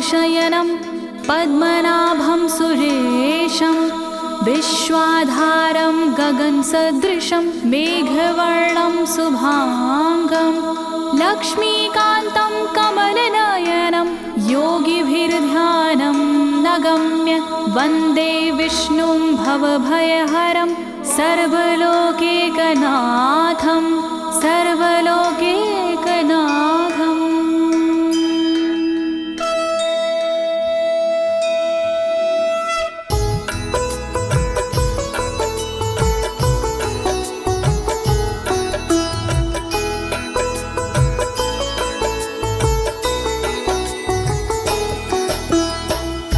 शयनं पद्मनाभं सुरेशं विश्वाधारं गगनसदृशं मेघवर्णं शुभांगं लक्ष्मीकान्तं कमलनयनं योगिभिर्ध्यानं नगम्य वन्दे विष्णुं भवभयहरं सर्वलोकैकनाथं सर्वलोकैकनाथम्।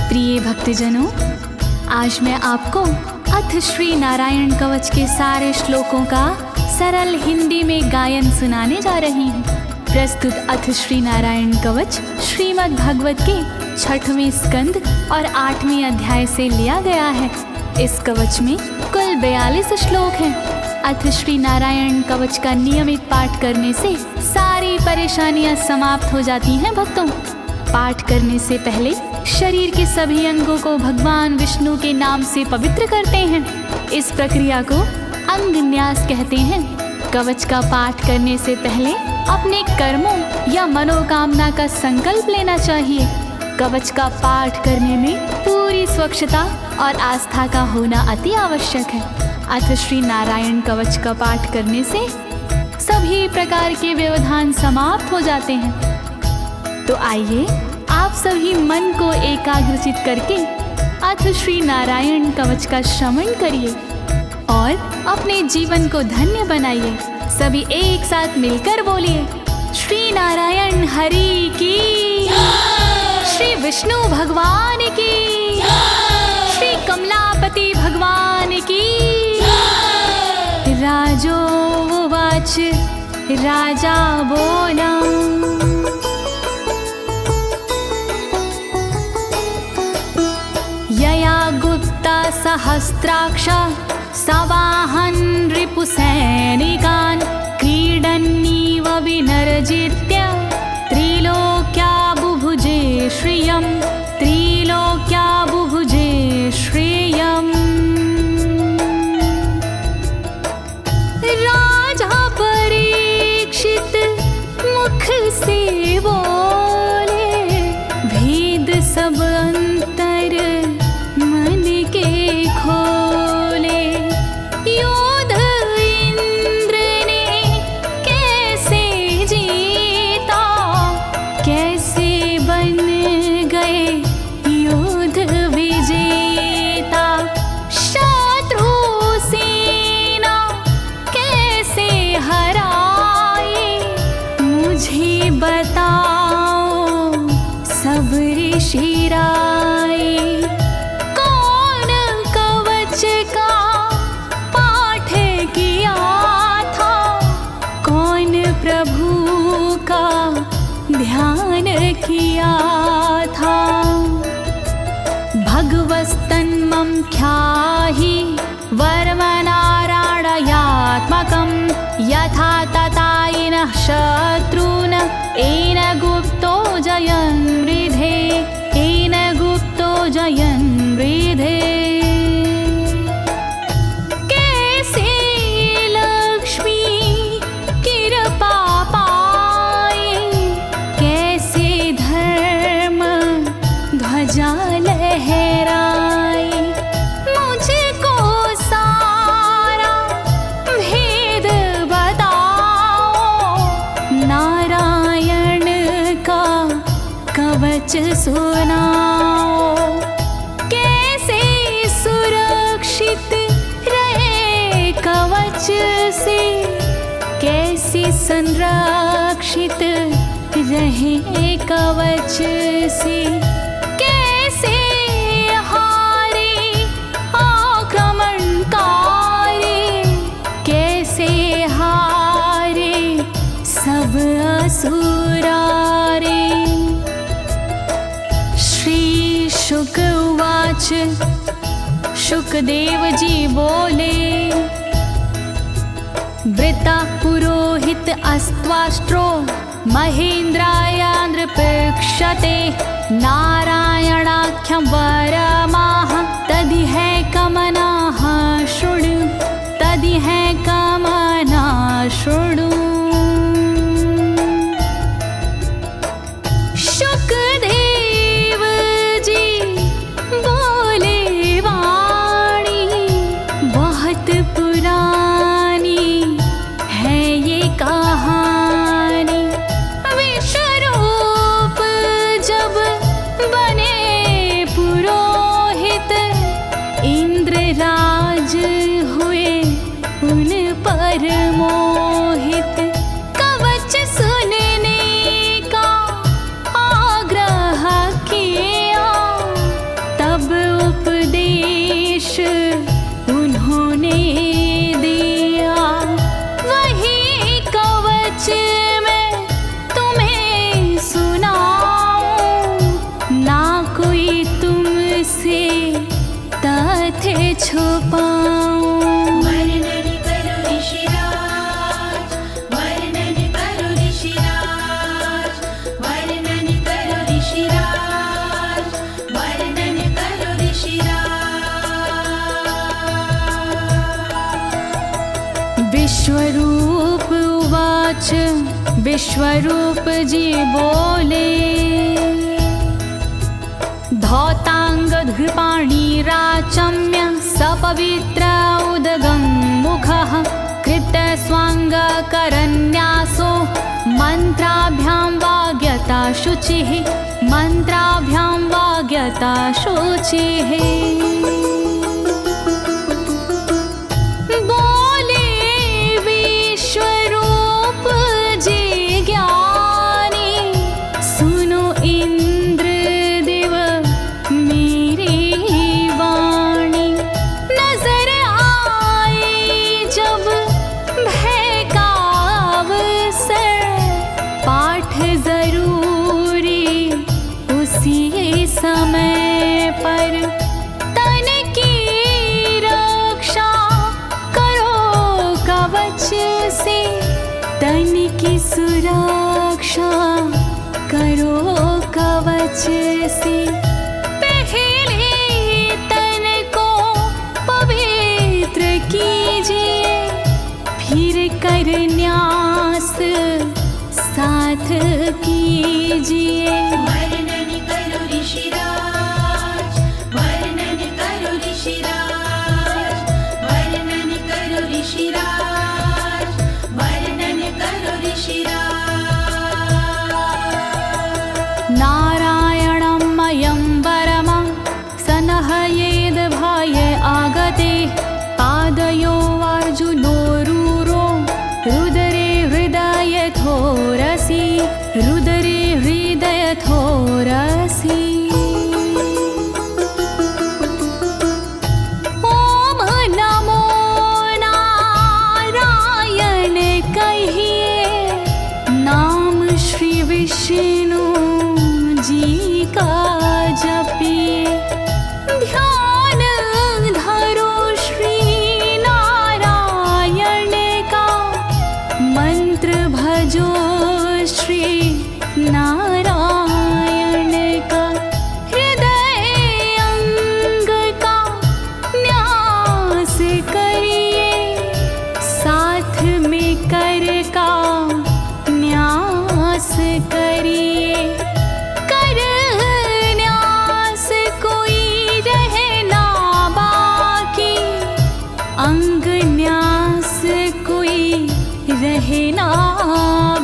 प्रिय भक्तजनों, आज मैं आपको अथ श्री नारायण कवच के सारे श्लोकों का सरल हिंदी में गायन सुनाने जा रही हूँ। प्रस्तुत अथ श्री नारायण कवच श्रीमद् भागवत के 6वें स्कंद और 8वें अध्याय से लिया गया है। इस कवच में कुल 42 श्लोक हैं। अथ श्री नारायण कवच का नियमित पाठ करने से सारी परेशानियां समाप्त हो जाती हैं। भक्तों, पाठ करने से पहले शरीर के सभी अंगों को भगवान विष्णु के नाम से पवित्र करते हैं। इस प्रक्रिया को अंग न्यास कहते हैं। कवच का पाठ करने से पहले अपने कर्मों या मनोकामना का संकल्प लेना चाहिए। कवच का पाठ करने में पूरी स्वच्छता और आस्था का होना अति आवश्यक है। अथ श्री नारायण कवच का पाठ करने से सभी प्रकार के व्यवधान समाप्त हो जाते हैं। तो आइए आप सभी मन को एकाग्रचित करके अथ श्री नारायण कवच का श्रवण करिए और अपने जीवन को धन्य बनाइए। सभी एक साथ मिलकर बोलिए, श्री नारायण हरि की, श्री विष्णु भगवान की, श्री कमलापति भगवान की। राजोवाच, राजा बोला, यया गुप्ता सहस्राक्ष सवाहन रिपुसैनिकान् क्रीडन्नीव विनर्जित्य त्रिलोक्या बुभुजे श्रियं, त्रिलोक्या बुभुजे श्रियम्। राजा परीक्षित मुख से बोले, भेद सब अंतर मन के खोले। योद्ध इंद्र ने कैसे जीता, कैसे बन गए योद्ध विजेता। शत्रु सेना कैसे हराए, मुझे बताओ सब ऋषि राय। कौन कवच का पाठ किया था, कौन प्रभु का ध्यान किया था। भगवस्तन्मं ख्याहि वर्मनारायणात्मकं यथा तथा येन शत्रून् येन गुप्तो जयन् मृधे, येन गुप्तो जयन् मृधे। कैसे लक्ष्मी कृपा पाए, कैसे धर्म ध्वजा लहराए। मुझको सारा भेद बताओ, नारायण का कवच सुनाओ। कैसे सुरक्षित रहे कवच से, कैसे संरक्षित रहे कवच से। कैसे हारे आक्रमणकारी, कैसे हारे सब असुरारे। श्री शुक उवाच, शुकदेव जी बोले, वृता पुरोहित अस्त्वाष्ट्रो महेन्द्राय नृपक्षते नारायणाख्यं वरमाह तदिह कमनाः शृणु तदिह कमना शृणु। शुकदेव जी बोले वाणी बहुत पुरानी है ये कहानी। विश्वरूप जब बने पुरोहित इंद्रराज हुए उन पर मोहित। कवच सुनने का आग्रह किया तब उपदेश उन्होंने दिया। वही कवच मैं तुम्हें सुनाऊं ना कोई तुमसे तथ्य छुपाऊं। वर्णन करो ऋषिराज, वर्णन करो ऋषिराज, वर्णन करो ऋषिराज, वर्णन करो ऋषिराज। विश्वरूप उवाच विश्वरूप जी बोले। धौताङ्गधृपाणिराचम्य सपवित्र उदगं मुखः कृतस्वाङ्गकरन्यासो मन्त्राभ्यां वाग्यता शुचिः मन्त्राभ्यां वाग्यता शुचिः। बोले विश्वरूप जी ज्ञानी सुनो इंद्रदेव मेरी वाणी। नजर आई जब भय का अवसर पाठ जरूरी उसी समय पर। तन की रक्षा करो कवच से तन की सुरक्षा करो कवच से। पहले तन को पवित्र कीजिए फिर कर न्यास साथ कीजिए। वर्णन करो ऋषिराज, वर्णन करो ऋषिराज, वर्णन करो ऋषिराज, वर्णन करो ऋषिराज। नारायणं मयं वरमं सनहयेद भाये आगते। पादयो अर्जुनोरूरो रुदरे हृदयथोरसि रुदरे हृदयथोरसि। ओम नमो नारायण कहिए नाम श्री विष्णु जी का जपिए। ध्यान धरो श्री नारायण का मंत्र भजो श्री नारायण का। हृदय अंग का न्यास करिए साथ में कर का न्यास करिए। कर न्यास कोई रहना बाकी अंग न्यास कोई रहना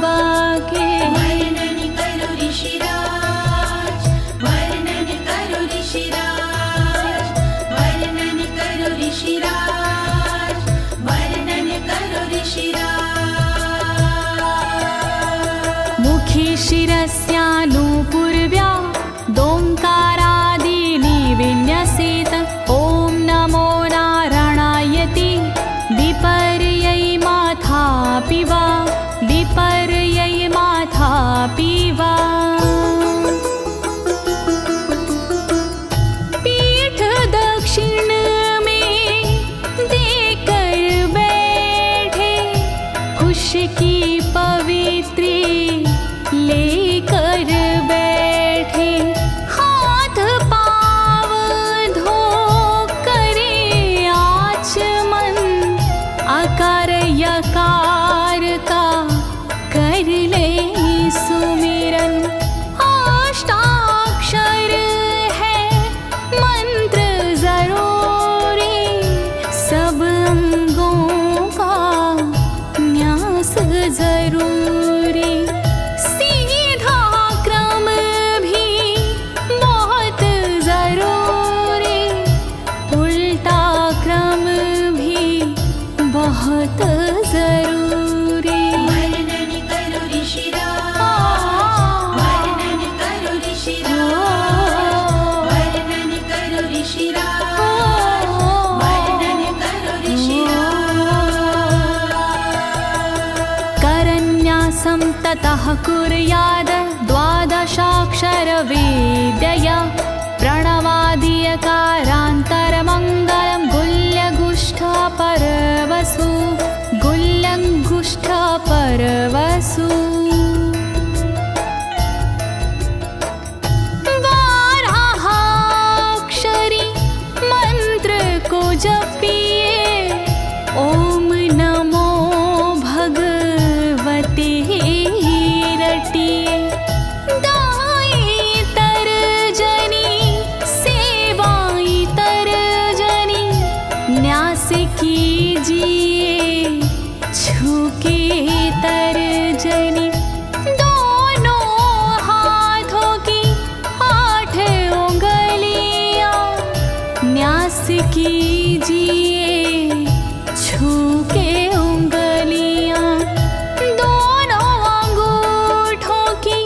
बाकी। वर्णन करो ऋषिराज, वर्णन करो ऋषिराज, वर्णन करो ऋषिराज, वर्णन करो ऋषिराज। मुखी शिरस्यानुपूर्व्या दोङ्कारादीनि विन्यसेत। ॐ नमो नारायणेति विपर्यै माथापि वा विपर्यै माथापि वा। पीठ दक्षिण में देकर बैठे खुश की पवित्री लेकर बैठे। ततः कुर्याद द्वादशाक्षरविद्यया प्रणवादियकारान्तरमङ्गलं गुल्यगुष्ठपरवसु गुल्यगुष्ठपरवसु बारहाक्षरी मंत्र को जपिए ओम नमो भगवते रटिए दाई तरजनी सेवाई तरजनी न्यास कीजिए छूके तरजनी दोनों हाथों की 8 उंगलियां न्यास कीजिए छूके उंगलियां दोनों अंगूठों की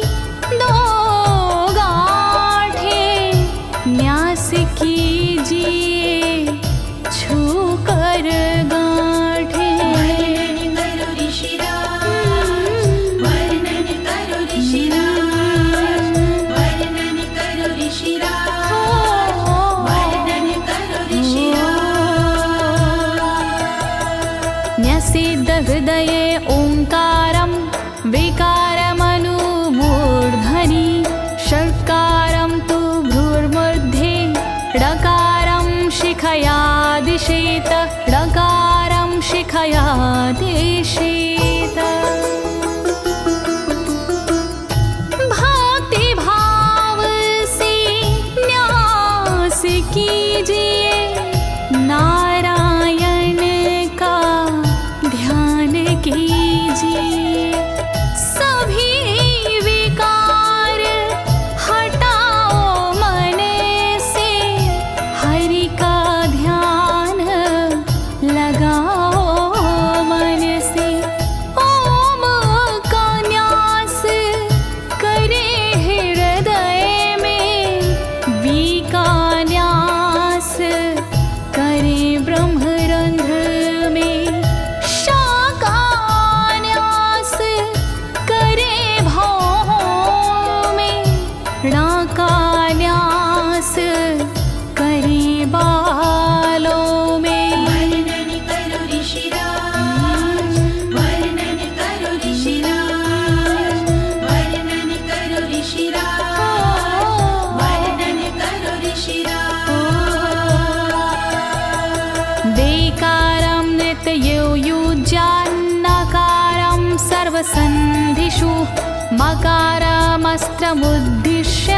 2 गांठें न्यास कीजिए छूकर गांठें। वर्णन करो ऋषिराज, वर्णन करो ऋषिराज, वर्णन करो ऋषिराज, वर्णन करो ऋषिराज। न्यसेद हृदये ओंकारं विकारमनुमूर्धनि षट्कारं तु भ्रूर्मध्ये ड़कारं शिखया दिशेत ड़कारं शिखया दिशेत। भक्ति भाव से न्यास कीजिए नारायण का ध्यान कीजिए सभी विकार हटाओ मन से हरि का ध्यान लगाओ मन से ओम का न्यास करे हृदय में वी का न्यास करे ब्रह्मरंध्र में शा का न्यास करे भौहों में णा का न्यास करे बालों में। वर्णन करो ऋषिराज, वर्णन करो ऋषिराज, वर्णन करो ऋषिराज, वर्णन करो ऋषिराज। देकारं नित्ययुज्यान्नकारं सर्वसन्धिषु मकारमस्त्रमुद्दिश्य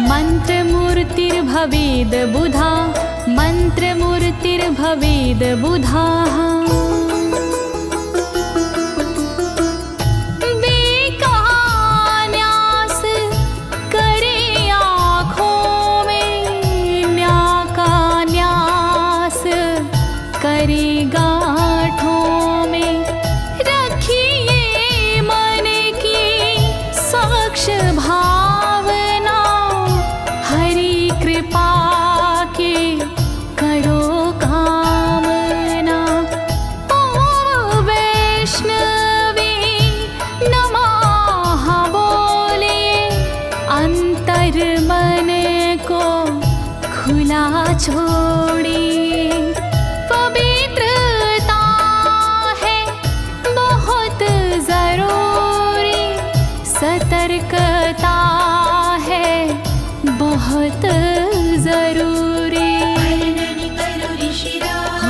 मन्त्रमूर्तिर्भवेद् बुधा मन्त्रमूर्तिर्भवेद् बुधाः। न्यास करे आँखों में न्या का न्यास करे गांठों में रखिए मन की साक्ष भावना हरि कृपा के करो कामना। ओम वैष्णवे नमः बोले अंतर मन को खुला छोड़िए पवित्रता है बहुत जरूरी सतर्कता है बहुत जरूरी। वर्णन करो ऋषिराज,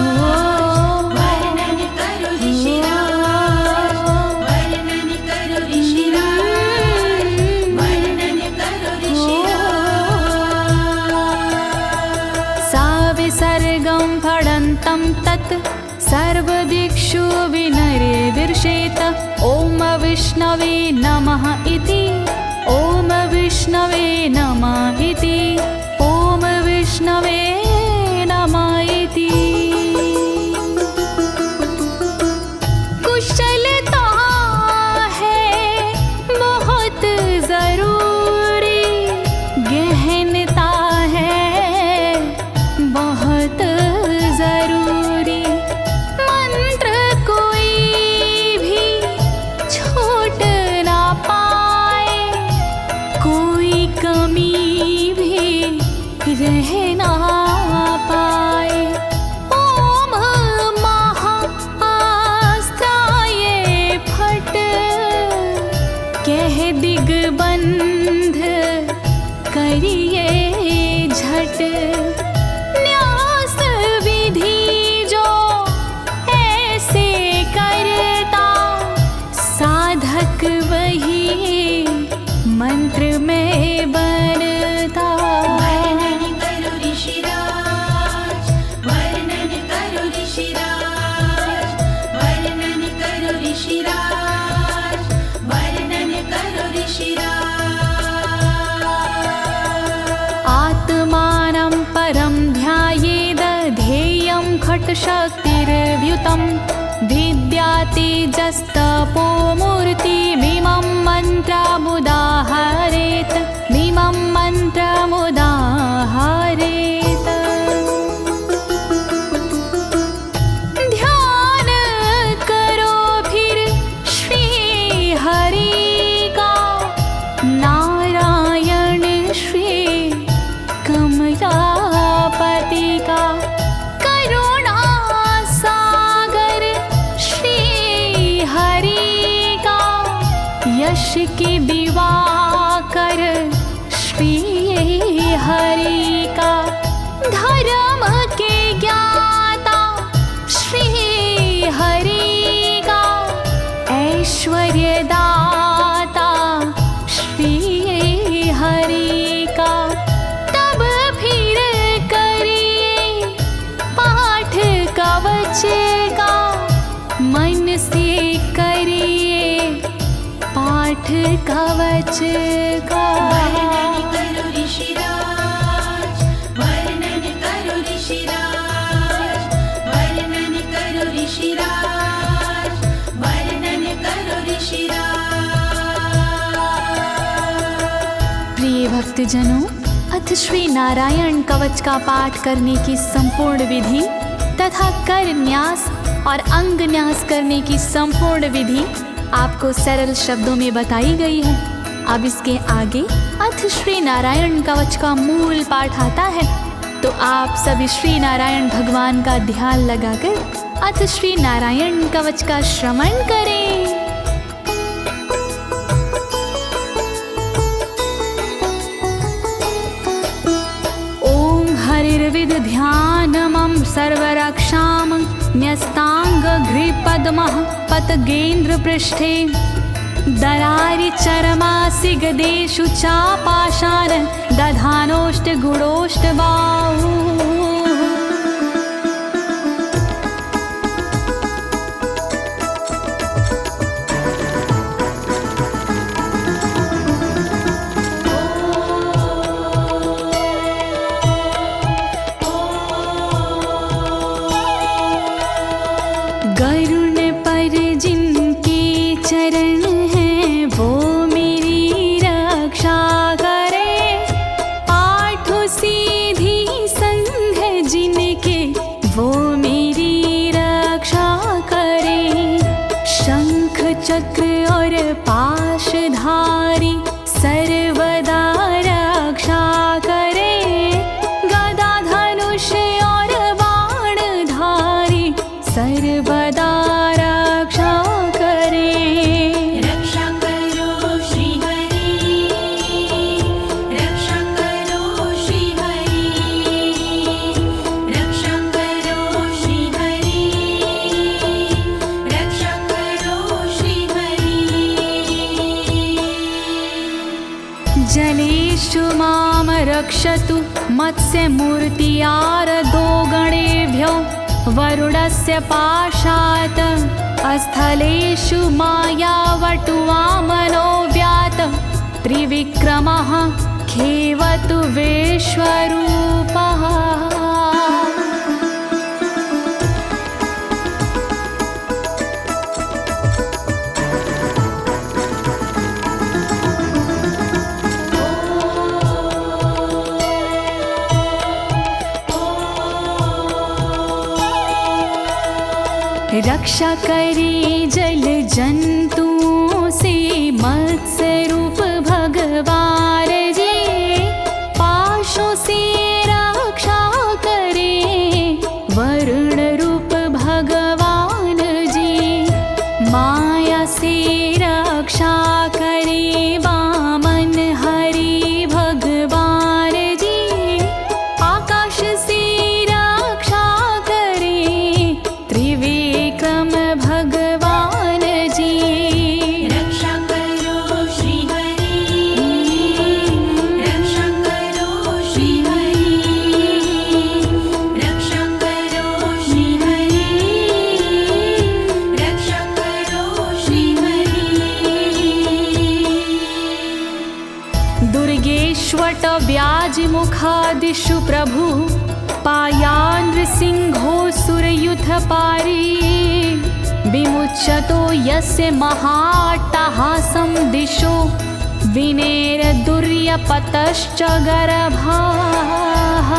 वर्णन करो ऋषिराज, वर्णन करो ऋषिराज, वर्णन करो ऋषिराज। सा विसर्गं फडन्तं तत् सर्वदिक्षु विनिर्दिशेत ओम विष्णवे नमः इति ओम विष्णवे नमः इति ओम विष्णवे नमः इति। कुशलता है बहुत जरूरी गहनता है बहुत जरूरी मंत्र कोई भी छोट ना कह ना पाए। ओम महाअस्त्राय फट, कह दिग्बंध करिए झट। न्यास विधि जो ऐसे करता, साधक वही मंत्र में बनता। वर्णन करो ऋषिराज, वर्णन करो ऋषिराज, वर्णन करो ऋषिराज, वर्णन करो ऋषिराज। आत्मानं परं ध्यायेद ध्येयं खट्शक्तिर्व्युतं। विद्या तेजस्तपो मूर्तिमिमं मन्त्रमुदाहरेत्, मिमं मन्त्रमुदाहरेत्। ध्यान करो फिर श्री हरि का, नारायण श्री कमलापति का। करुणा सागर श्री हरि का, यश के दिवाकर श्री हरि का। धर्म के ज्ञाता श्री हरि का, ऐश्वर्य दाता श्री हरि का। तब फिर करिए पाठ कवच का, मन से करिए पाठ कवच का। वर्णन करो ऋषिराज, वर्णन करो ऋषिराज, वर्णन करो ऋषिराज, वर्णन करो ऋषिराज। प्रिय भक्तजनों, अथ श्री नारायण कवच का पाठ करने की संपूर्ण विधि तथा कर न्यास और अंग न्यास करने की संपूर्ण विधि आपको सरल शब्दों में बताई गई है। अब इसके आगे अथ श्री नारायण कवच का मूल पाठ आता है, तो आप सभी श्री नारायण भगवान का ध्यान लगाकर अथ श्री नारायण कवच का श्रवण करें। ओम हरिर्विद ध्यानमं सर्वरक्षां न्यस्तांगघ्रिपद्मः पतगेन्द्र पृष्ठे। दरारि चरमासि गदेषु चापाशान दधानोष्टगुणोष्टबाहु। गरुण पर जिनके चरण हैं वो मेरी रक्षा करे। आठों सीधी संग जिनके वो मेरी रक्षा करे। शंख चक्र और पाशधारी सर्वदा रक्षा करे। गदा धनुष और बाणधारी सर्वदा रक्षा करे। रक्षा करो श्री हरि, रक्षा करो श्री हरि, रक्षा करो श्री हरि, रक्षा करो श्री हरि। जलेषु मां रक्षतु मत्स्यमूर्तियारदो गणेभ्यो। वरुणस्य पाशात् स्थलेषु मायावटुवामनो व्यात। त्रिविक्रमः खेवतु विश्वरूपः। रक्षा करे जल जंतुओं से मत्स्य रूप भगवान जी। पाशों से दिशु प्रभु पायानृसिंहोऽसुरयुथपारी विमुच्यतो यस्य महाट्टहासं दिशो विनेरदुर्यपतश्च गर्भाः।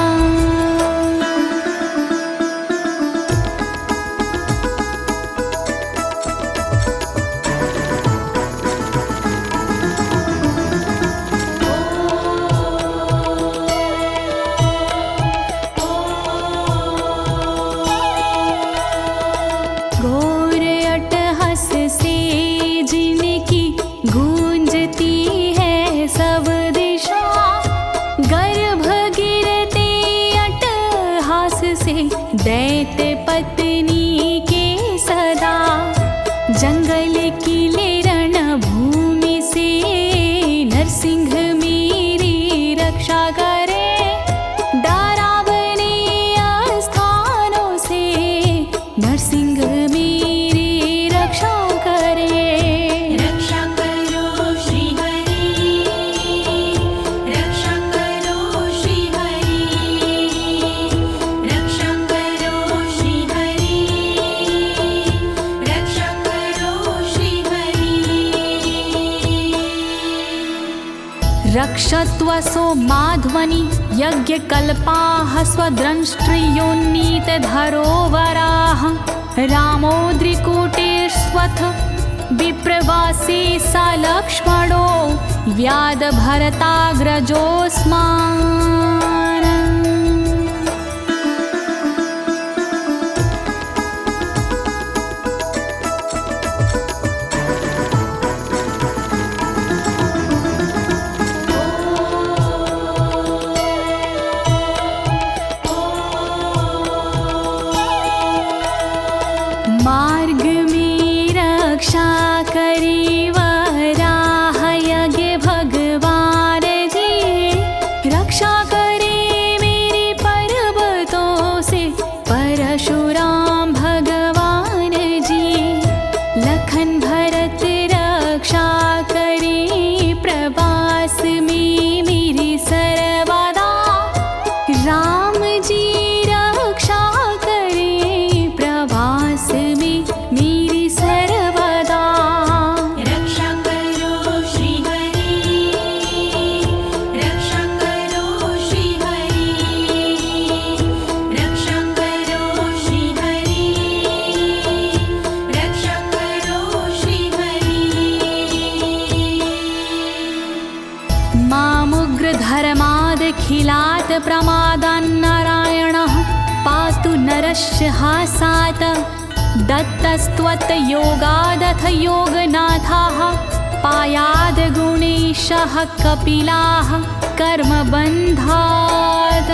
दैत्य पत्नी के सदा जंगल किले रणभूमि से नरसिंह मेरी रक्षा करे। डरावने स्थानों से नरसिंह मेरी रक्षा करे। रक्षा करो श्री हरि, रक्षा करो श्री हरि, रक्षा करो श्री हरि, रक्षा करो श्री हरि। रक्षत्वसो माध्वनि यज्ञकल्पाः स्वद्रंष्ट्रियोन्नीतधरोवराः रामोद्रिकूटेष्वथ विप्रवासी स लक्ष्मणो व्याधभरताग्रजोऽस्मान्। मार्ग में रक्षा करी वराह यज्ञ भगवान जी, रक्षा करे मेरे पर्वतों से परशुराम भगवान जी। लखन भरत रक्षा करे प्रवास में मेरी सर्वदा, राम जी रक्षा करे प्रवास में मेरी सर्वदा। रक्षा करो श्री हरि, रक्षा करो श्री हरि, रक्षा करो श्री हरि, रक्षा करो श्री हरि। मामुग्रधर्मादखिलात् प्रमादान्नारायणः पातु नरस्य हासात्। दत्तस्त्वत्योगादथ योगनाथाः पायाद् गुणेशः कपिलाः कर्मबन्धात्।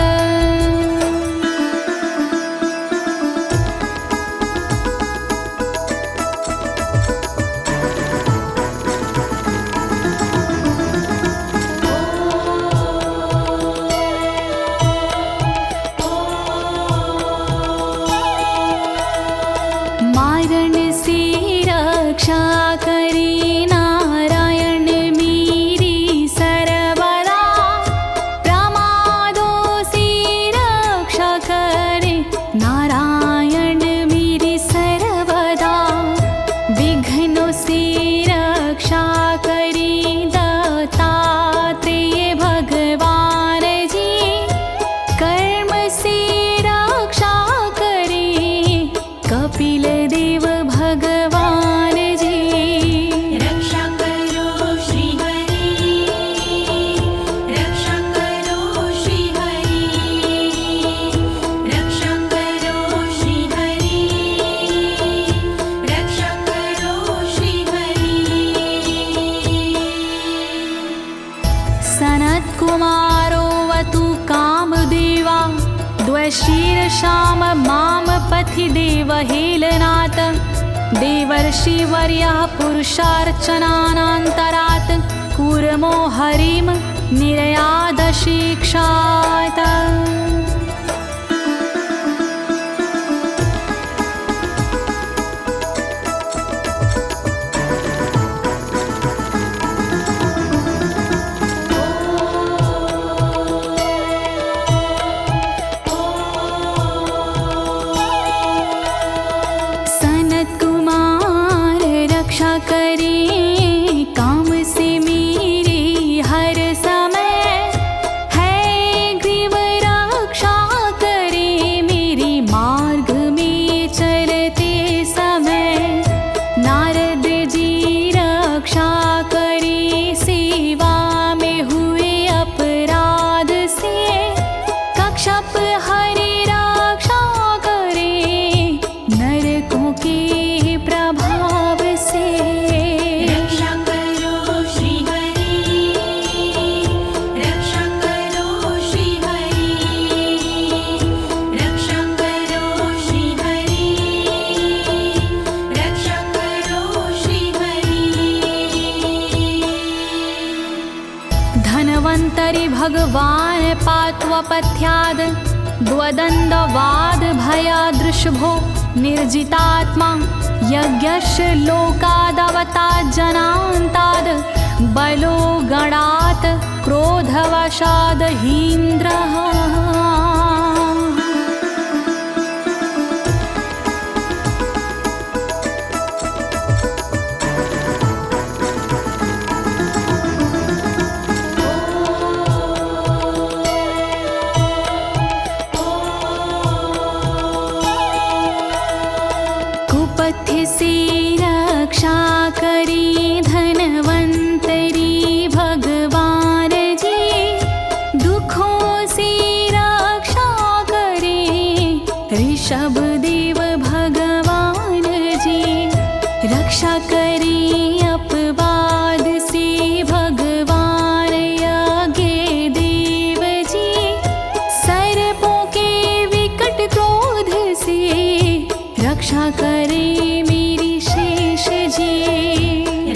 मारण से रक्षा करे नारायण मेरी सर्वदा, प्रमादों से रक्षा करे नारायण मेरी सर्वदा। विघ्नों से रक्षा करे दत्तात्रेय भगवान जी, कर्म से रक्षा करे कपिल देव भगवान जी। रक्षा करो श्री हरि, रक्षा करो श्री हरि, रक्षा करो श्री हरि, रक्षा करो श्री हरि। सनत्कुमारोऽवतु कामदेवा द्वशीर्षाम माम पथि देवहेलनात्। देवर्षिवर्यः पुरुषार्चनानन्तरात् कूर्मो हरिं निर्यादशिक्षात्। भगवान् पात्वपथ्याद् द्वदण्डवाद भयादृशभो निर्जितात्मा यज्ञस्य लोकादवतात् जनान्ताद् बलो गणात् क्रोधवशाद् हीन्द्रः। कुपथ्य से रक्षा करी धनवंतरी भगवान जी, दुखों से रक्षा करे ऋषभ देव भगवान जी। रक्षा करे अपवाद से भगवान यज्ञ देव जी, सर्पों के विकट क्रोध से रक्षा करे मेरी शेष जी।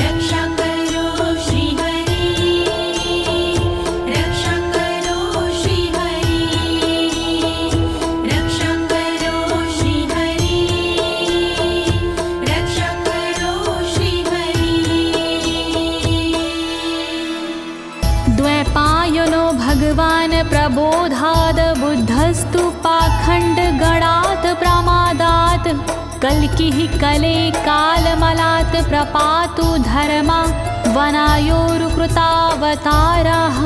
रक्षा करो श्री हरि, रक्षा करो श्री हरि, रक्षा करो श्री हरि, रक्षा करो श्री हरि। द्वैपायनो भगवान् प्रबोधाद् बुद्धस्तु पाखण्ड गणात् प्रमादात् कल्किः कले कालमलात् प्रपातु धर्मा वनायोरुकृतावतारः।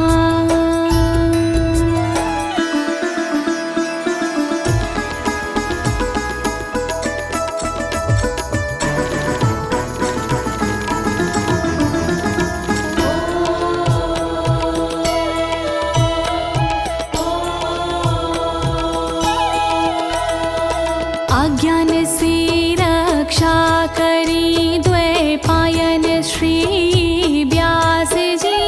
अज्ञान से रक्षा करी द्वैपायन श्री व्यास जी,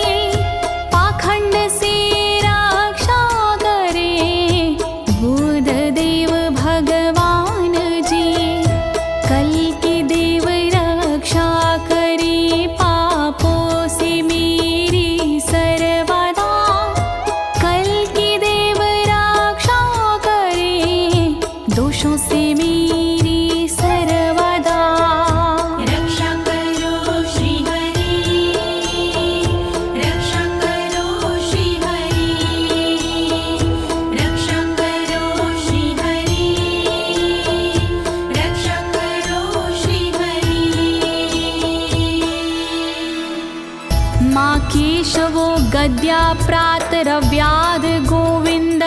पाखंड से रक्षा करे बुध देव भगवान जी। कल्कि देव रक्षा करी पापों से मेरी सर्वदा, कल्कि देव रक्षा करे दोषों से मेरी सर्वदा। रक्षा करो श्री हरि, रक्षा करो श्री हरि, रक्षा करो श्री हरि, रक्षा करो श्री हरि। माँ केशवो गद्या प्रातरव्याद गोविन्द,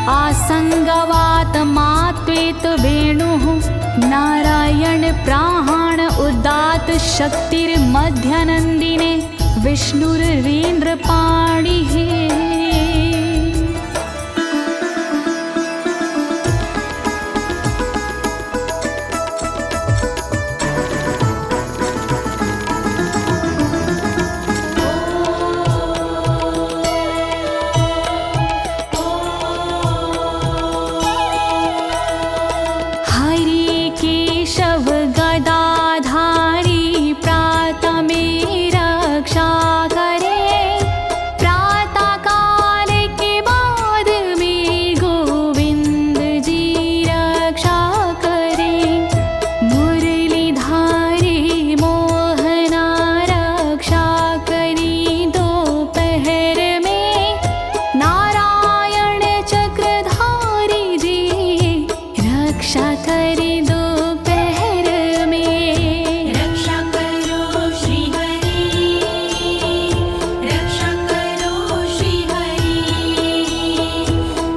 आसंगवात मात्वेत वेणुः नारायण प्राण उदात शक्तिर्मध्यनन्दिने विष्णुरेन्द्रपाणिः। हरि केशव गदाधारी प्रातमे रक्षा करे, प्रातः काल के बाद में गोविंद जी रक्षा करे। मुरलीधारी मोहना रक्षा करी दोपहर में, नारायण चक्रधारी जी रक्षा करे दोपहर में। रक्षा करो श्री हरि, रक्षा करो श्री हरि,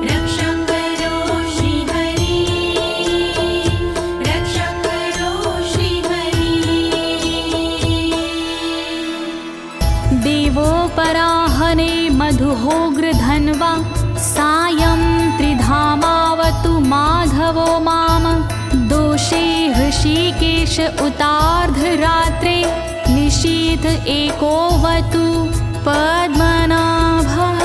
रक्षा करो श्री हरि, रक्षा करो श्री हरि। देवोपराहने मधुहोग्र धन्वा, सायं त्रिधामावतु माधवो माम। दोषे ऋषिकेश उतार्धरात्रे, निशीथ एकोवतु पद्मनाभः।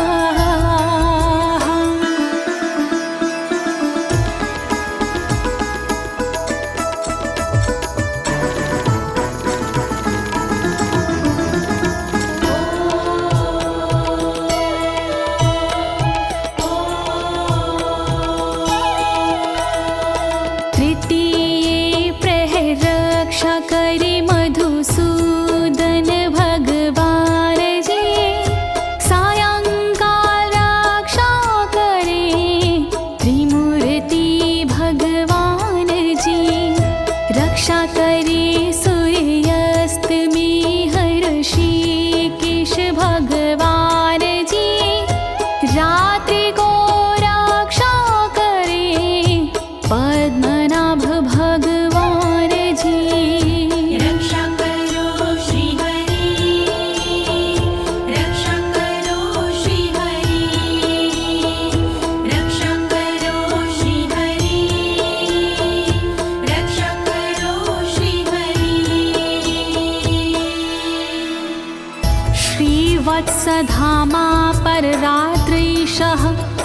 धामा पर रात्रीशः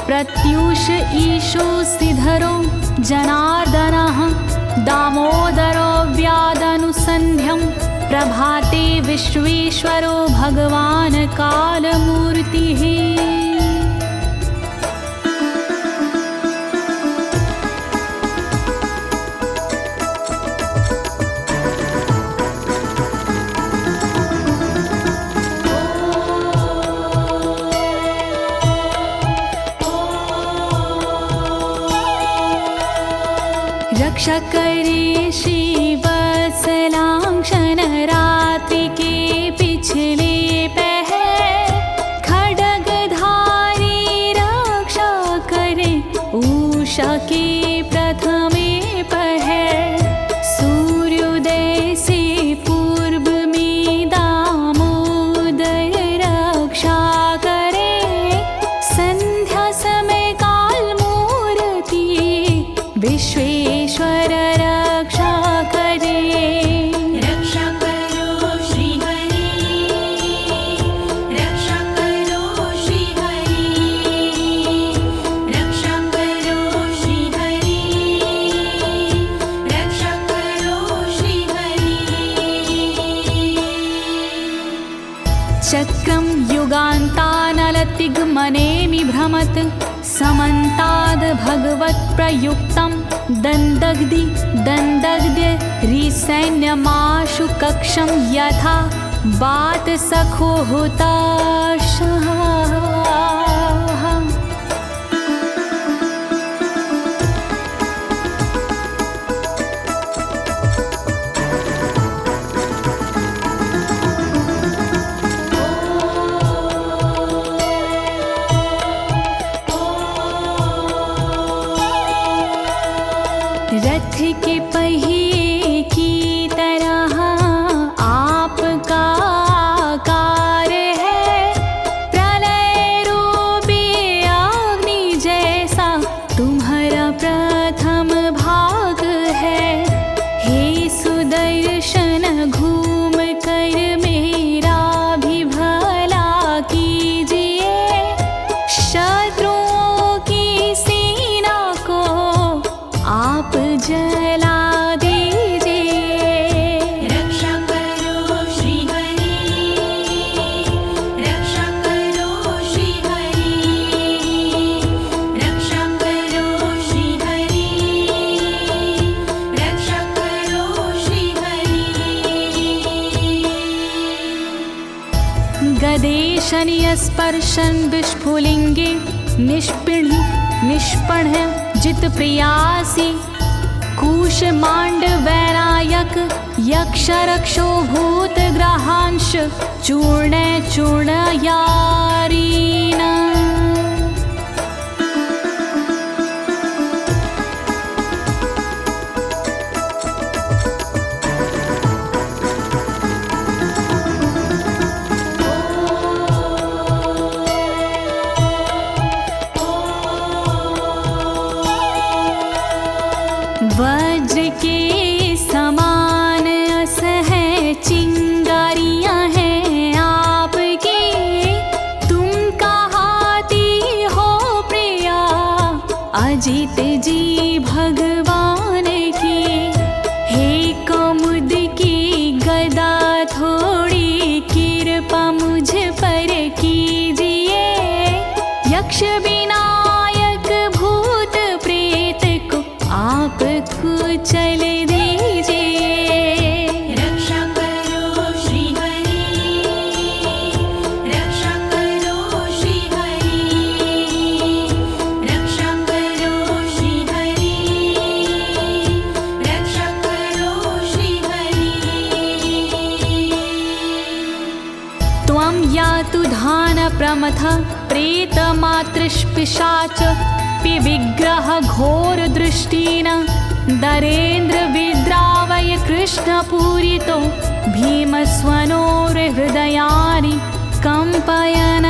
प्रत्यूष ईशो सिधरो जनार्दनः दामोदरो व्यादनुसन्ध्यं प्रभाते विश्वेश्वरो भगवान् कालमूर्तिः। रक्षा करे श्रीवत्सलांक्षण रात्रि के पिछले पहर खड्गधारी रक्षा करे उषा के प्रथमे पहर सूर्योदय से पूर्व में दामोदर रक्षा करे संध्या समय काल मूर्ति विश्वेश्वर रक्षा करे। रक्षा करो श्री हरि, रक्षा करो श्री हरि, रक्षा करो श्री हरि, रक्षा करो श्री हरि। चक्रं युगान्तानलतिग्मनेमि भ्रमत् समन्ताद् भगवत्प्रयुक्तं दन्दग्ध्य रिसैन्यमाशु कक्षं यथा वातसखो हुताशः। रथ के पहिए की तरह आपका आकार है, प्रलय रूपी अग्नि जैसा तुम्हारा प्रथम भाग है। हे सुदर्शन घूम कर मेरा भी भला कीजिए, शत्रुओं की सेना को आप जला दीजिए। रक्षा करो श्री हरि, रक्षा करो श्री हरि, रक्षा करो श्री हरि, रक्षा करो श्री हरि। गदेशनीय स्पर्शन विस्फुलिंगे निष्पण जित प्रियासी कुश मांड वैरायक यक्ष रक्षो भूत ग्रहांश चूर्ण यारीना। वज्र के समान असह चिंगारियां हैं आपकी, तुम कहाती हो प्रिया अजित जी भगवान की। हे कमुद की गदा थोड़ी कृपा मुझ पर कीजिए, यक्ष विनायक भूत प्रेत को आप कुचल दीजिए। रक्षा करो श्री हरि, रक्षा करो श्री हरि, रक्षा करो श्री हरि, रक्षा करो श्री हरि। त्वं यातु धान प्रमथ प्रेत मातृपिशाच विग्रह घोर दृष्टिन दरेन्द्र विद्रावय कृष्ण पूरितो भीमस्वनोर हृदयानि कंपयन।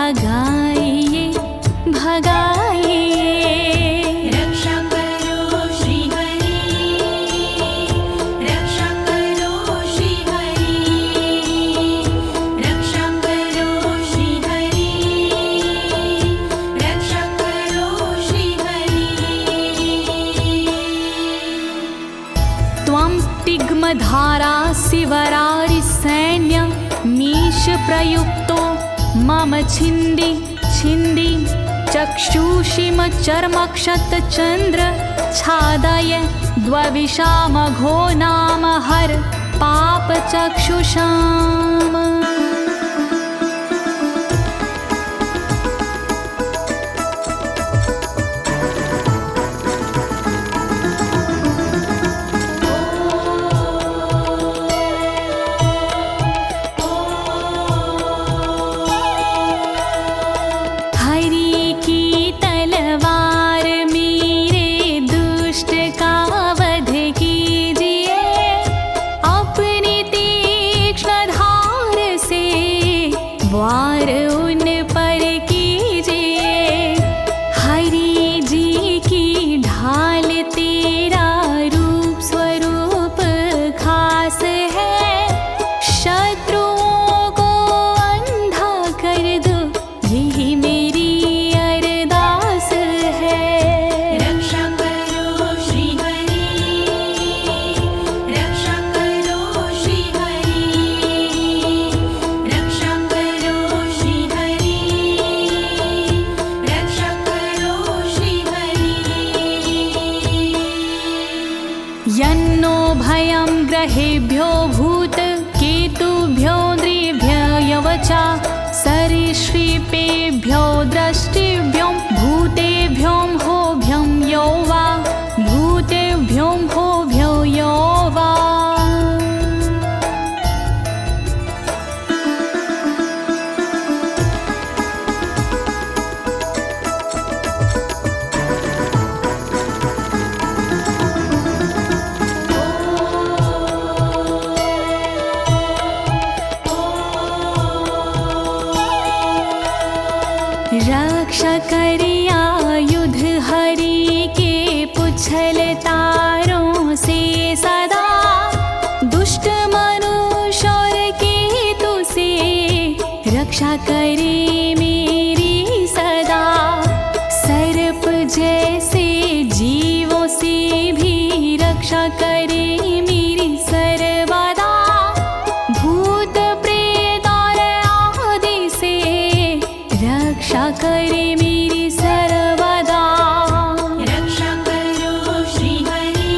भगाइए भगाइए। रक्षा करो श्री हरि, रक्षा करो श्री हरि, रक्षा करो श्री हरि, रक्षा करो श्री हरि। त्वं तिग्मधारा शिवरारि सैन्य मीश प्रयुक्तो मम छिन्दी छिन्दी चक्षुषीम चर्मक्षतचन्द्र छादय द्वविषामघो नाम हर पापचक्षुषाम्। वार उन पर कीजिए, हरि जी की ढाल तेरा रूप स्वरूप खास है, शत्रुओं को अंधा कर दो यही मेरी अरदास है। रक्षा करो श्री हरि, रक्षा करो श्री हरि, रक्षा करो श्री हरि, रक्षा करो श्री हरि। यन्नो भयं ग्रहेभ्यो भूत केतुभ्यो नृभ्ययवचा सरीसृपेभ्यो दृष्टिभ्यो भूतेभ्यो होभ्यं यो वा भूतेभ्यो होभ्यो यो वा। रक्षा करिया युद्ध हरि के पुछल तारों से सदा, दुष्ट मनुष्य और केतु से रक्षा करे मेरी सदा। सर्प जैसे जीवों से भी रक्षा करे मेरी सर्वदा, भूत प्रेत और आदि से रक्षा करे मेरी सर्वदा। रक्षा करो श्री हरि,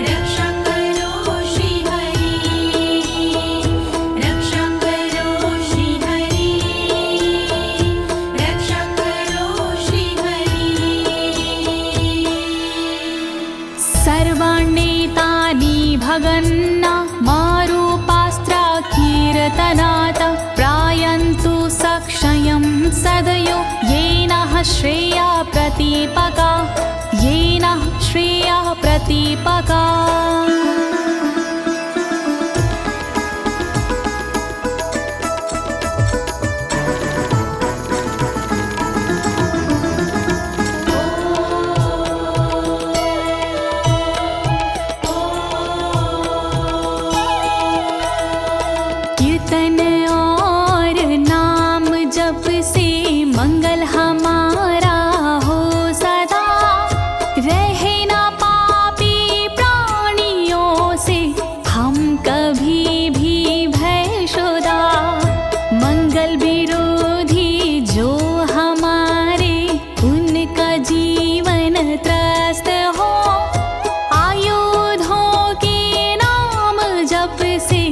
रक्षा करो श्री हरि, रक्षा करो श्री हरि, रक्षा करो श्री हरि। सर्वाण्येतानि भगन्ना मारूपास्त्रा कीर्तनात् प्रायन्तु सक्षयं सदयो येन श्रेया प्रतीपका, येन श्रेया प्रतीपका। कीर्तन और नाम जप से मंगल हमारा हो सदा, रहे ना पापी प्राणियों से हम कभी भी भयशुदा। मंगल विरोधी जो हमारे उनका जीवन त्रस्त हो, आयुधों के नाम जप से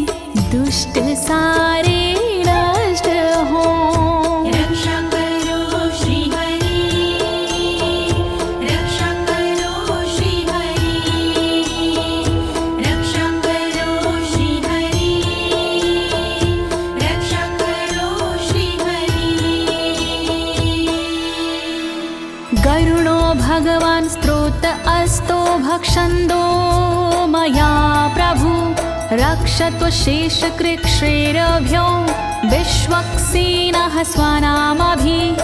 दुष्ट सारे नष्ट हो। रक्षा करो श्री हरि, रक्षा करो श्री हरि, रक्षा करो श्री हरि, रक्षा करो श्री हरि। गरुणो भगवान् स्तोत्र अस्तो भक्षन्दो मया प्रभु, रक्षत्व शेषकृच्छ्रेरभ्यो विश्वक्सेनः स्वनामभिः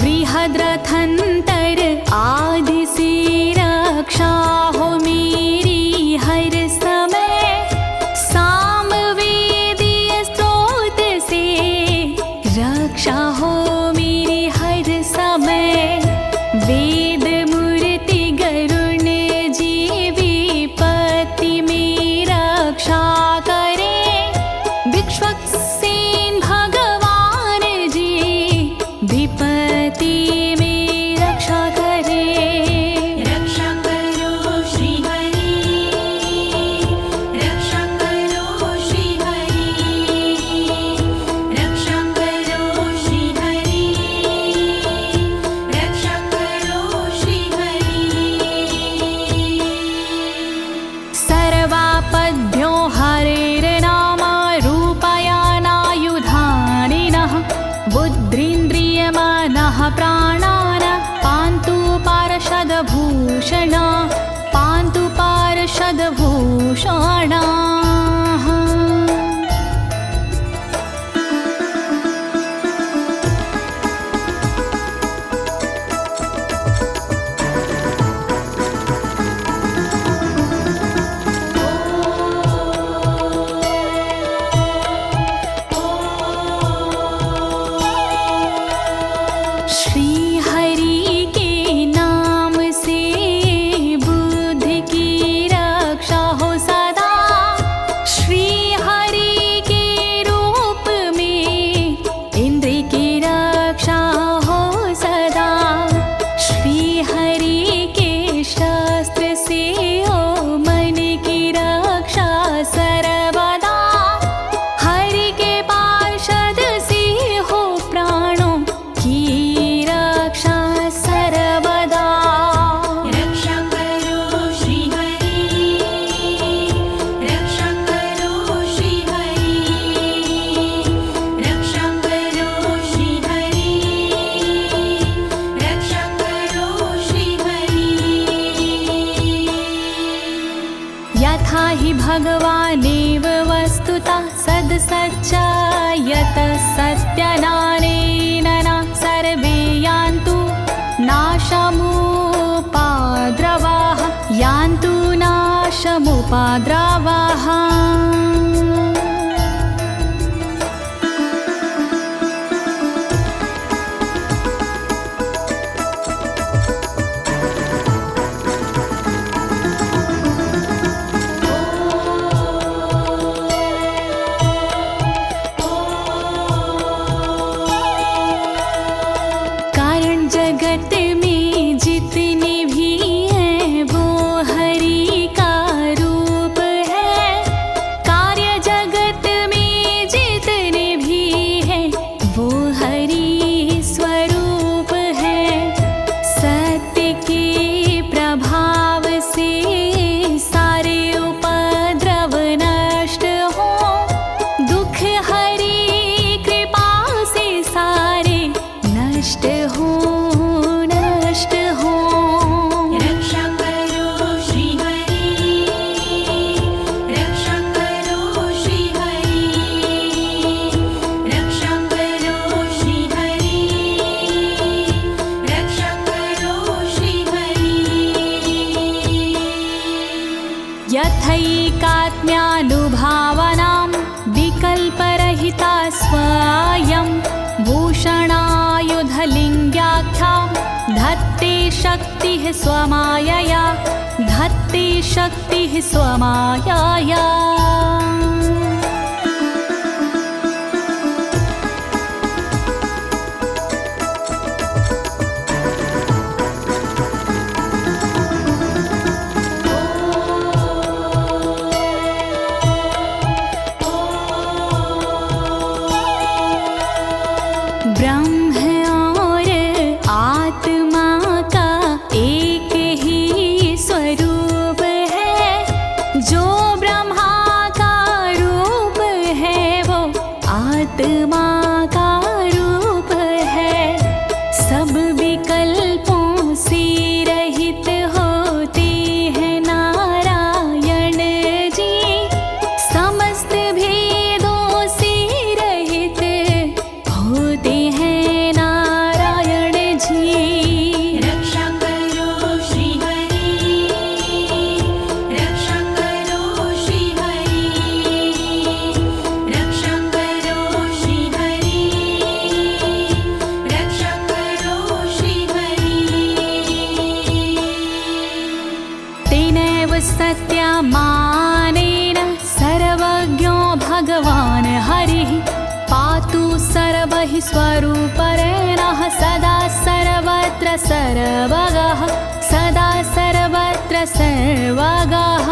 बृहद्रथंतर आदि से रक्षा हो मेरी हर समय, सामवेदीय स्रोत से रक्षा हो मेरी हर समय। वेद मूर्ति गरुण जी विपत्ति में रक्षा करे, विश्वक्सेन भगवान जी विपत्ति में रक्षा करे। रक्षा करो श्री हरि, रक्षा करो श्री हरि, रक्षा करो श्री हरि, रक्षा करो श्री हरि। सर्वापद्भ्यो हरेर्नाम रूपयानायुधानिनः, बुद्धिन्द्रियमनः प्राणान् पान्तु पार्षदभूषण, पान्तु पार्षदभूषणाः। श्री हरि के नाम से बुद्धि की रक्षा हो सदा, श्री हरि के रूप में इंद्रिय की रक्षा हो सदा, श्री हरि के शस्त्र से हो मन की रक्षा सर्वदा, हरि के पार्षद से हो प्राणों की रक्षा सर्वदा। रक्षा करो श्री हरि, रक्षा करो श्री हरि, रक्षा करो श्री हरि, रक्षा करो श्री हरि। यथा हि भगवानेव वस्तुतः सद्सच्चायतः सत्यनानेन न सर्वे यान्तु नाशमुपाद्रवाः, यान्तु नाशमुपाद्रवाः। कारण जगत में जितने भी हैं वो हरि का रूप है, कार्य जगत में जितने भी हैं वो हरि स्वरूप है। सत्य के प्रभाव से सारे उपद्रव नष्ट हो, दुख हरि कृपा से सारे नष्ट हो, नष्ट हो। रक्षा करो श्री हरि, रक्षा करो श्री हरि, रक्षा करो श्री हरि, रक्षा करो श्री हरि। यथैकात्म्यानुभावनां विकल्परहिता स्वयं भूषणायुधलिङ्ग्याख्या, धत्ते शक्तिः स्वमायया, धत्ते शक्तिः स्वमायया। ब्रह्म और आत्मा का एक ही स्वरूप हि स्वरूपरेणः सदा सर्वत्र सर्वगः सदा सर्वत्र सर्वगः।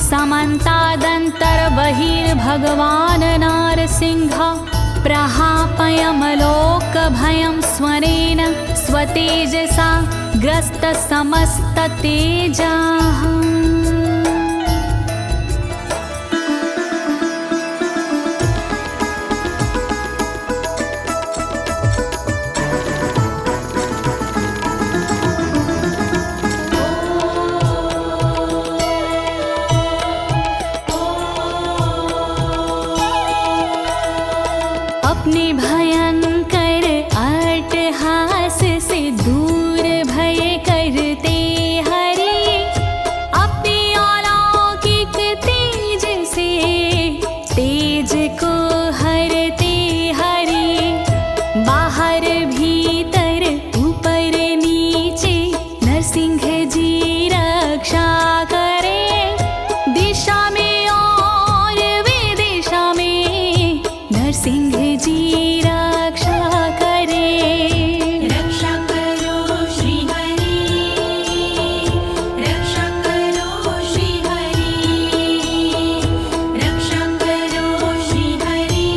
समन्तादन्तर्बहिर्भगवान् नारसिंहः प्रहापयमलोकभयं स्वरेण स्वतेजसा ग्रस्तसमस्ततेजाः। अपने भयंकर अट्टहास से दूर भय करते हरि अपने अलौकिक तेज से तेज को हरते हरि बाहर भीतर ऊपर नीचे नरसिंह जी रक्षा करे दिशा में और विदिशा में नरसिंह जी रक्षा करे। रक्षा करो श्री हरि रक्षा करो श्री हरि रक्षा करो श्री हरि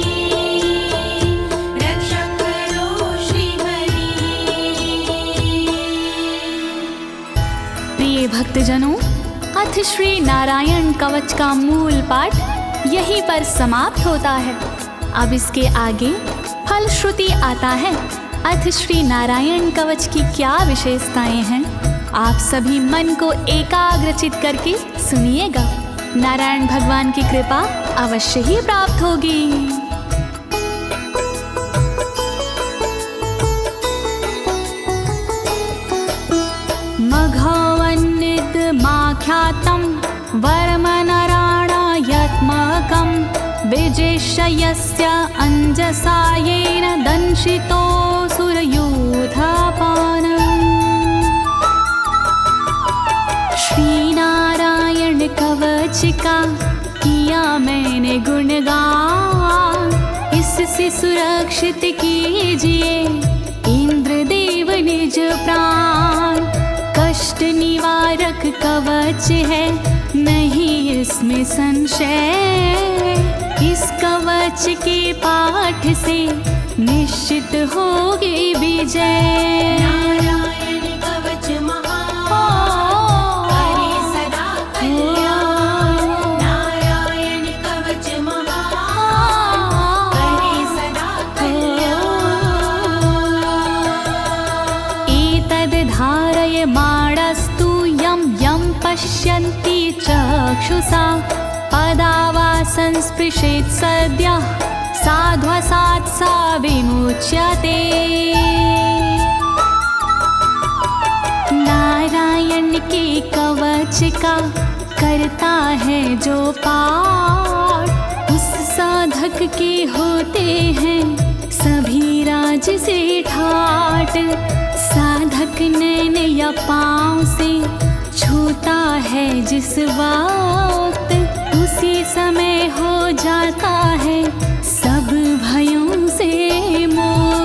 रक्षा करो श्री हरि। प्रिय भक्तजनों, अथ श्री नारायण कवच का मूल पाठ यहीं पर समाप्त होता है। अब इसके आगे फलश्रुति आता है। अथ श्री नारायण कवच की क्या विशेषताएं हैं, आप सभी मन को एकाग्रचित करके सुनिएगा। नारायण भगवान की कृपा अवश्य ही प्राप्त होगी। मघवन्नित माख्यातं वर्मनराणायत्मकं विजेशयस्य अंजसायेन दंशितोऽसुरयूथपानम्। श्री नारायण कवच का किया मैंने गुणगान, इससे सुरक्षित कीजिए इंद्रदेव निज प्राण। कष्ट निवारक कवच है नहीं इसमें संशय, इस कवच के पाठ से निश्चित होगी विजय। नारायण कवच महान करे सदा कल्याण नारायण कवच महान करे सदा कल्याण। एतद् धारय माणस्तु यं यं पश्यन्ति चक्षुषा पदावा संस्पृशेत् सद्यः साध्वसात् सा विमुच्यते। नारायण के कवच का करता है जो पाठ, उस साधक के होते हैं सभी राज से ठाट। साधक नैन या पाँव से छूता है जिस वक्त, उसी समय हो जाता है सब भयों से मुक्त।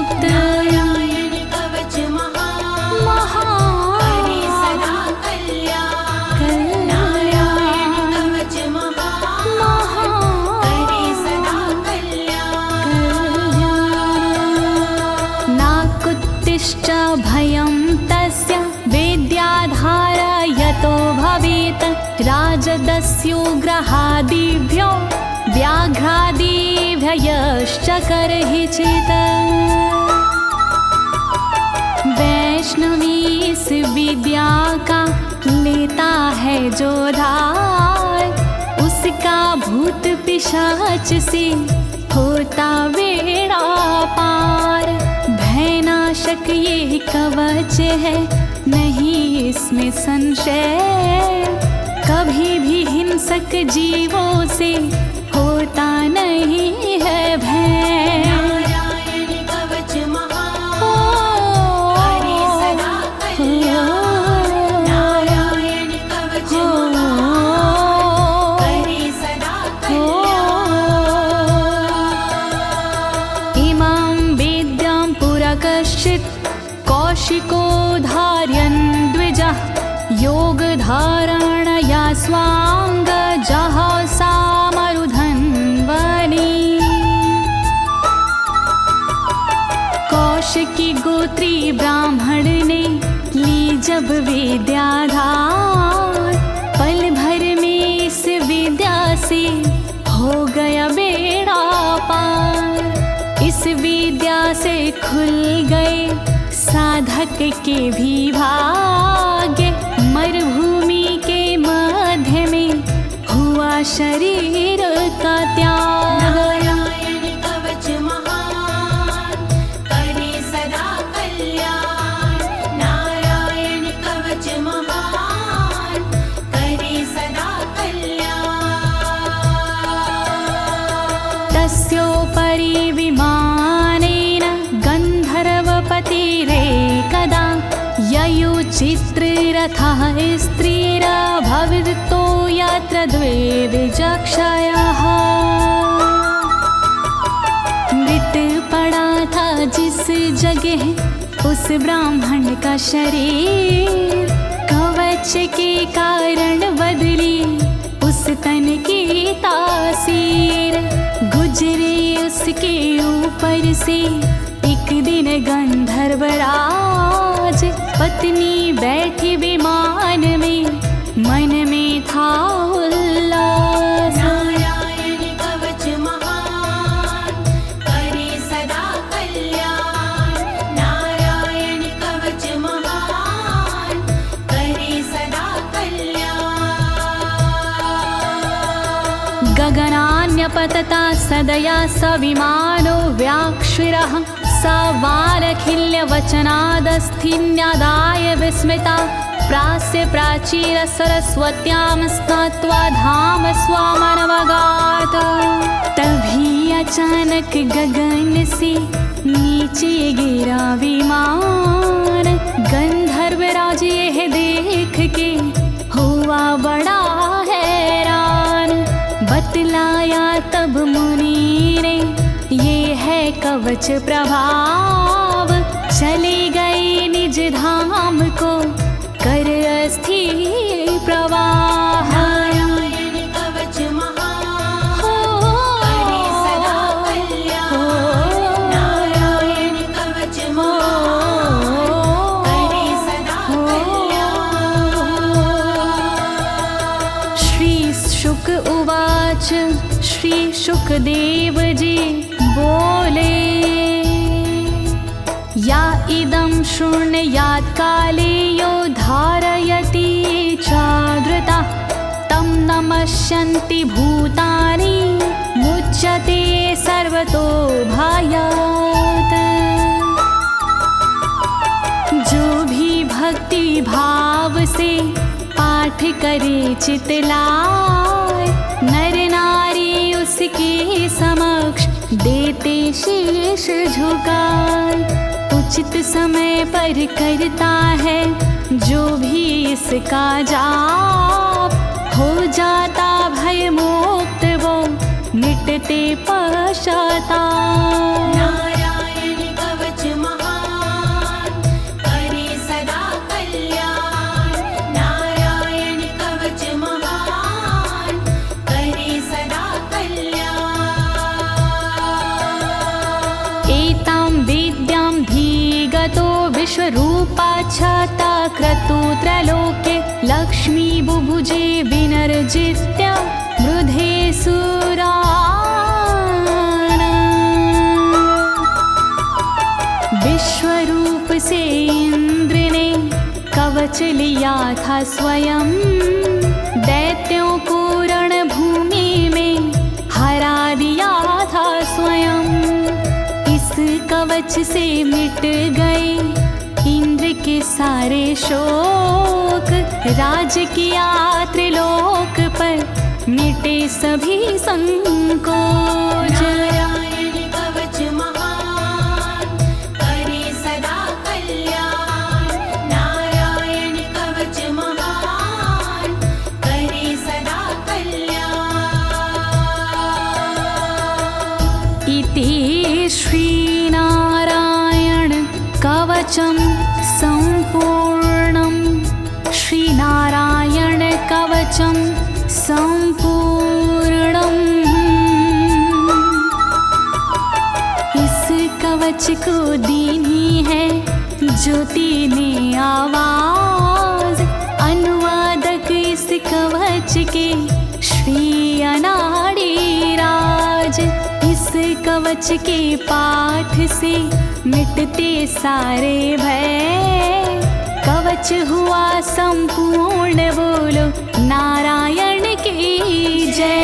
मत्स्योग्रहादिभ्यो व्याघ्रादिभ्यश्च करहि चित्। वैष्णवी इस विद्या का लेता है जो धार, उसका भूत पिशाच से होता बेड़ा पार। भयनाशक ये कवच है, नहीं इसमें संशय, कभी भी हिंसक जीवों से होता नहीं है भय। नारायण कवच महान, करे सदा कल्याण। नारायण कवच महान, करे सदा कल्याण। इमां विद्यां पुरा कश्चित् कौशिको धारयन् द्विजः, योगधारणया स्वांग जहसा मरुधन्वने। कौशिकी गोत्री ब्राह्मण ने ली जब विद्याधार, पल भर में इस विद्या से हो गया बेड़ा पार। इस विद्या से खुल गए साधक के भी भाग्य, मरुभूमि के मध्य में हुआ शरीर का त्याग। नारायण कवच महान, करे सदा कल्याण। नारायण कवच महान, करे सदा कल्याण। तस्योपरि विमानेन गन्धर्वपतिरेकदा, ययुचित्ररथः स्त्रीरभवितो यत्र द्वे विचक्षयः। मृत पड़ा था जिस जगह उस ब्राह्मण का शरीर, कवच के कारण बदली उस तन की तासीर। गुजरे उसके ऊपर से एक दिन गंधर्वराज, पत्नी बैठी विमान में, मन में था उल्लास। नारायण कवच महान, करे सदा कल्याण। नारायण कवच महान, करे सदा कल्याण। गगनान्यपतता सदया स विमानो व्याक्षिरः, स वालखिल्यवचनादस्थिन्यादाय विस्मिता, प्रास्य प्राचीर सरस्वत्यां स्नात्वा धाम स्वामनवगात। तभी अचानक गगन से नीचे गिरा विमान, गंधर्वराज यह देख के हुआ बड़ा हैरान। बतलाया तब मुनि ने, ये है कवच प्रभाव, चले गए निज धाम को कर अस्थिर प्रवाह। नारायण कवच महान, करे सदा कल्याण। नारायण कवच महान, करे सदा कल्याण। श्री शुक उवाच, श्री शुकदेव जी बोले, या इदं शृणुयात् काले यो धारयति चादृता, तं नमस्यन्ति भूतानि मुच्यते सर्वतो भयात्। जो भी भक्ति भाव से पाठ करे चितलाय, नर नारी उसके समक्ष देते शीश झुकाए। उचित समय पर करता है जो भी इसका जाप, हो जाता भय मुक्त वो मिटते पश्चाताप। नारायण कवच महान, करे सदा कल्याण। नारायण कवच महान, करे सदा कल्याण। एतां विद्यां धीगतो विश्वरूपाच्छता क्रतु त्रलोके, लक्ष्मी बुभुजे विन पुनर्जित्य वृधे सुरान्। विश्वरूप से इंद्र ने कवच लिया था स्वयं, दैत्यों को रणभूमि में हरा दिया था स्वयं। इस कवच से मिट गए इंद्र के सारे शोक, राज किया त्रिलोक पर मिटे सभी संकोच। नारायण कवच महान करे सदा कल्याण, नारायण कवच महान करे सदा कल्याण। इति श्रीनारायण कवचं सम्पूर्णं, श्रीनारायण कवचं सम्पूर्णम्। इस कवच को दीनी है ज्योति ने आवाज, अनुवादक इस कवच के श्री अनाड़ी राज। इस कवच के पाठ से मिटते सारे भय, कवच हुआ संपूर्ण, बोलो नारायण की जय।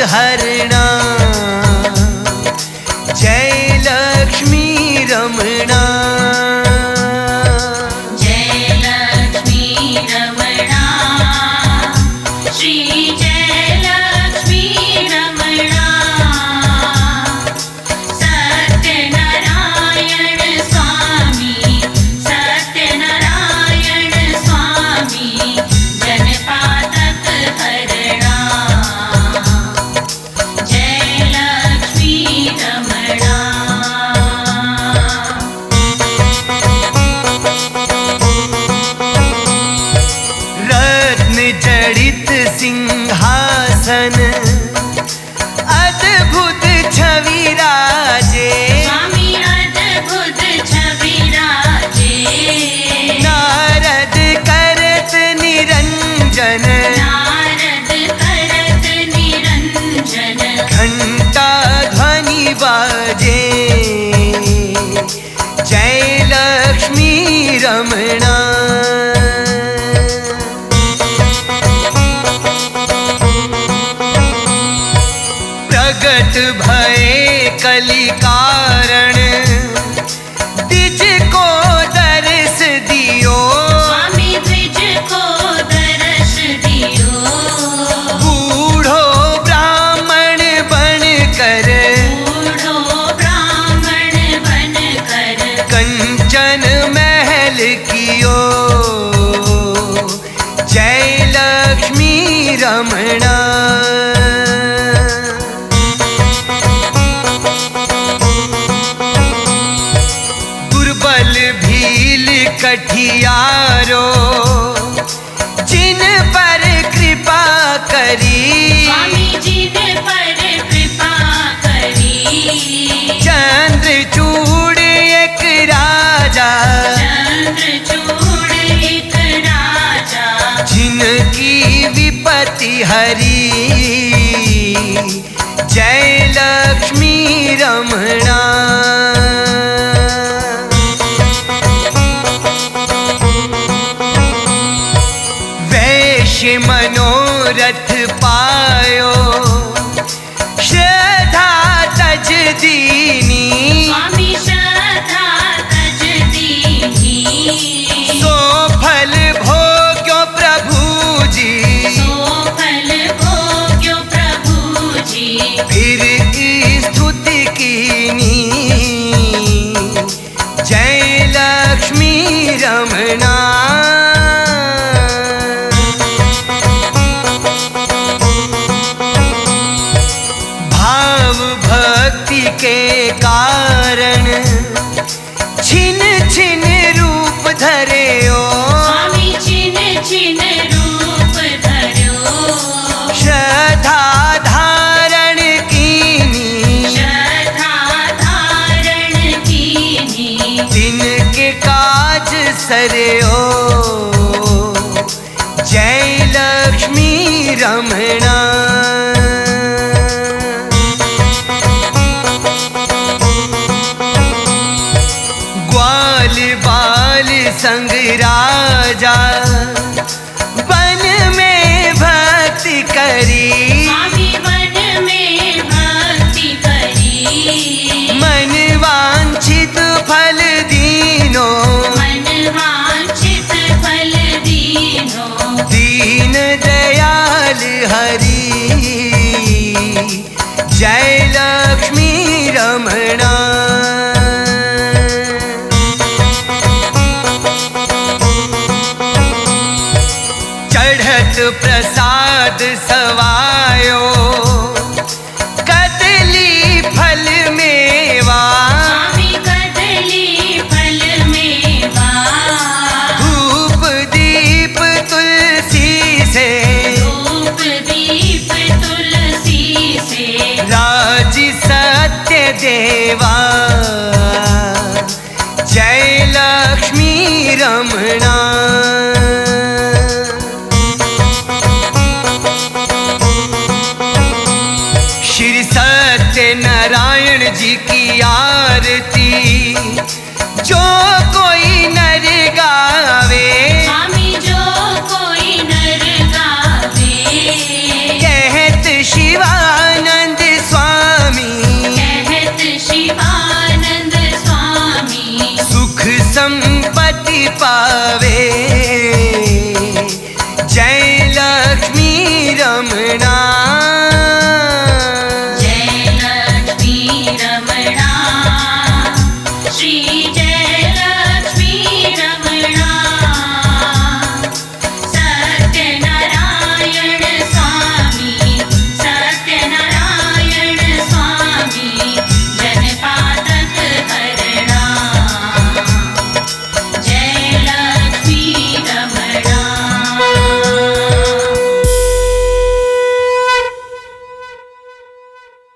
हरणा जय लक्ष्मी रमणा, जय लक्ष्मी रमणा, श्री जय लक्ष्मी रमणा। सत्यनारायण स्वामी, सत्यनारायण स्वामी, जनपातक हरणा। जड़ित सिंहासन अद्भुत छवि राजे, स्वामी अद्भुत छवि राजे। नारद करत निरंजन, नारद करत निरंजन। घंटा ध्वनि बाजे, जय लक्ष्मी रमणा। प्रगट भये कलि कारण, द्विज को दर्श दियो, स्वामी द्विज को दर्श दियो। बूढ़ो ब्राह्मण बन कर, बूढ़ो ब्राह्मण बन कर, कंचन महल कियो, जय लक्ष्मी रमणा। कठियारो जिन पर कृपा करी, स्वामी जिन पर कृपा करी। चंद्रचूड़ एक राजा, चंद्रचूड़ एक राजा, जिनकी विपत्ति हरी, जय लक्ष्मी रमणा। मनोरथ पायो अवसरे ओ जय लक्ष्मी रमणा। ग्वाल बाल संग राजा वन में भक्ति करी, स्वामी वन में भक्ति करी। मन वांछित फल दीनो, मन वांछित फल दीनो। दीन दयाल हरि जय लक्ष्मी रमणा। चढ़त प्रसाद सवायो कदली फल मेवा, स्वामी कदली फल मेवा। धूप दीप तुलसी से, धूप दीप तुलसी से। राज सत्य देवा जय लक्ष्मी रमणा। श्री सत्य नारायण जी की आरती जो कोई नर गावे, स्वामी जो कोई नर गावे। कहत शिवानंद स्वामी, कहत शिवानंद स्वामी। सुख संपत्ति पावे